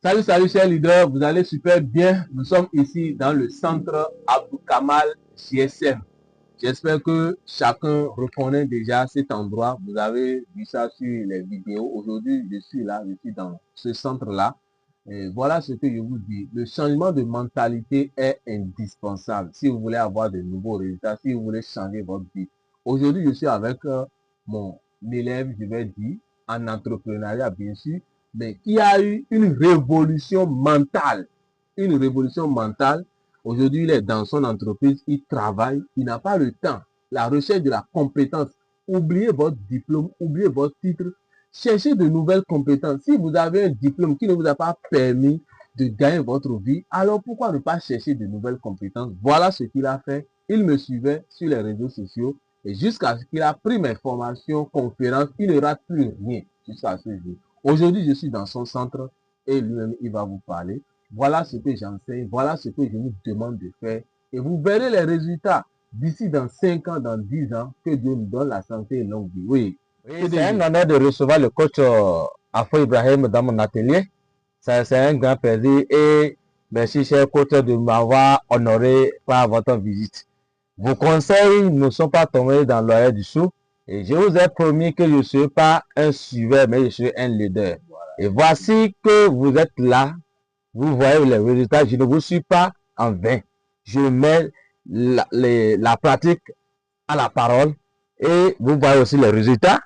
Salut, salut, chers leaders, vous allez super bien. Nous sommes ici dans le centre Abdou Kamal GSM. J'espère que chacun reconnaît déjà cet endroit. Vous avez vu ça sur les vidéos. Aujourd'hui, je suis là, je suis dans ce centre-là. Et voilà ce que je vous dis. Le changement de mentalité est indispensable si vous voulez avoir de nouveaux résultats, si vous voulez changer votre vie. Aujourd'hui, je suis avec mon élève, je vais dire, en entrepreneuriat, bien sûr, mais qui a eu une révolution mentale. Une révolution mentale. Aujourd'hui, il est dans son entreprise, il travaille, il n'a pas le temps. La recherche de la compétence. Oubliez votre diplôme, oubliez votre titre. Cherchez de nouvelles compétences. Si vous avez un diplôme qui ne vous a pas permis de gagner votre vie, alors pourquoi ne pas chercher de nouvelles compétences? Voilà ce qu'il a fait. Il me suivait sur les réseaux sociaux et jusqu'à ce qu'il a pris mes formations, conférences, il ne rate plus rien jusqu'à ce jour. Aujourd'hui, je suis dans son centre et lui-même, il va vous parler. Voilà ce que j'enseigne, voilà ce que je vous demande de faire. Et vous verrez les résultats d'ici dans 5 ans, dans 10 ans, que Dieu nous donne la santé et longue vie. Oui. Oui, c'est un honneur de recevoir le coach Afo Ibrahim dans mon atelier. C'est un grand plaisir et merci, cher coach, de m'avoir honoré par votre visite. Vos conseils ne sont pas tombés dans l'oreille du sou et je vous ai promis que je ne serai pas un suiveur, mais je serai un leader. Et voici que vous êtes là. Vous voyez les résultats. Je ne vous suis pas en vain. Je mets la pratique à la parole et vous voyez aussi les résultats.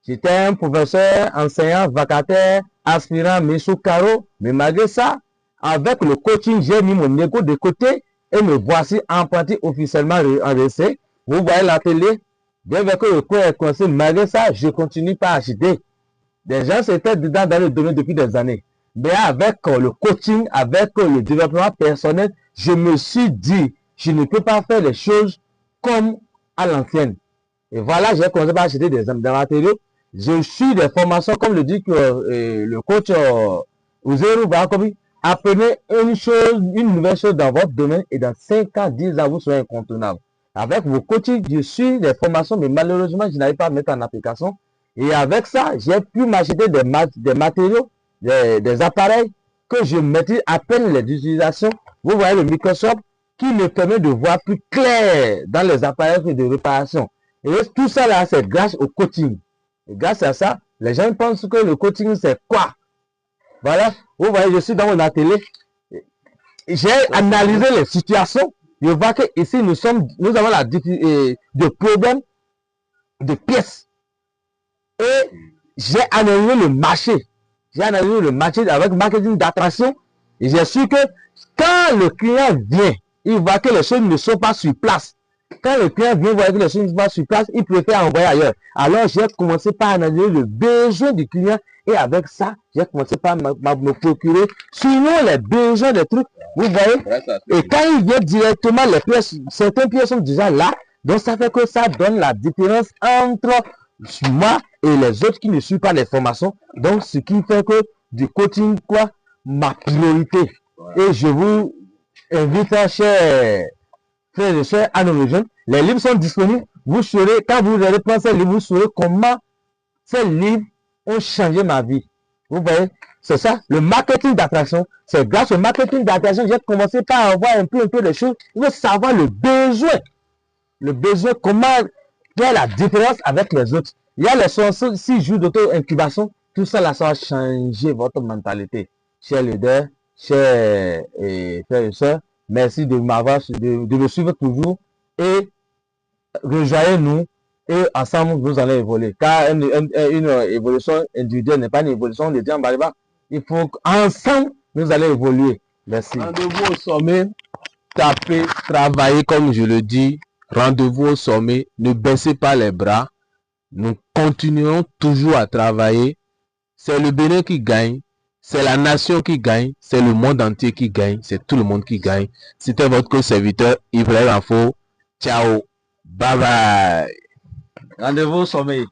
J'étais un professeur, enseignant, vacataire, aspirant, mais sous carreau. Mais malgré ça, avec le coaching, j'ai mis mon ego de côté et me voici apprenti officiellement en RC. Vous voyez la télé. Bien que le cours est coincé, malgré ça, je continue pas à acheter. Des gens étaient dedans dans le domaine depuis des années. Mais avec le coaching, avec le développement personnel, je me suis dit, je ne peux pas faire les choses comme à l'ancienne. Et voilà, j'ai commencé par acheter des matériaux. Je suis des formations, comme le dit le coach Ouzeru Bakobi. Apprenez une nouvelle chose dans votre domaine et dans 5 ans, 10 ans, vous serez incontournable. Avec vos coachings, je suis des formations, mais malheureusement, je n'arrive pas à mettre en application. Et avec ça, j'ai pu m'acheter des matériaux, des appareils que je maîtrise à peine les utilisations. Vous voyez le Microsoft qui me permet de voir plus clair dans les appareils de réparation. Et tout ça là, c'est grâce au coaching. Et grâce à ça, les gens pensent que le coaching, c'est quoi? Voilà, vous voyez, je suis dans mon atelier. J'ai analysé les situations. Je vois que ici, nous avons la difficulté de problèmes de pièces. Et j'ai analysé le marché. J'ai analysé le marché avec marketing d'attraction. Et j'ai su que quand le client vient, il voit que les choses ne sont pas sur place. Quand le client vient voir que les choses ne sont pas sur place, il préfère envoyer ailleurs. Alors, j'ai commencé par analyser le besoin du client. Et avec ça, j'ai commencé par me procurer, selon les besoins des trucs. Vous voyez? Et quand il vient directement, les pièces, certaines pièces sont déjà là. Donc, ça fait que ça donne la différence entre moi et les autres qui ne suivent pas les formations. Donc, ce qui fait que du coaching, quoi, ma priorité. Et je vous invite, chers frères et sœurs, à nos jeunes. Les livres sont disponibles. Vous saurez, quand vous allez prendre ces livres, vous saurez comment ces livres ont changé ma vie. Vous voyez, c'est ça, le marketing d'attraction. C'est grâce au marketing d'attraction que j'ai commencé par avoir un peu les choses. Il faut savoir le besoin. Le besoin, comment faire la différence avec les autres. Il y a les 6 jours d'auto-incubation. Tout ça, là, ça va changer votre mentalité. Chers leaders, chers frères et sœurs, merci de me suivre toujours et rejoignez-nous et ensemble, nous allons évoluer. Car une évolution individuelle n'est pas une évolution de Dieu. Il faut qu'ensemble, nous allons évoluer. Merci. Rendez-vous au sommet, tapez, travaillez comme je le dis. Rendez-vous au sommet, ne baissez pas les bras. Nous continuons toujours à travailler. C'est le Bénin qui gagne, c'est la nation qui gagne, c'est le monde entier qui gagne, c'est tout le monde qui gagne. C'était votre serviteur Ibrahim Afo. Ciao, bye bye. Rendez-vous au sommet.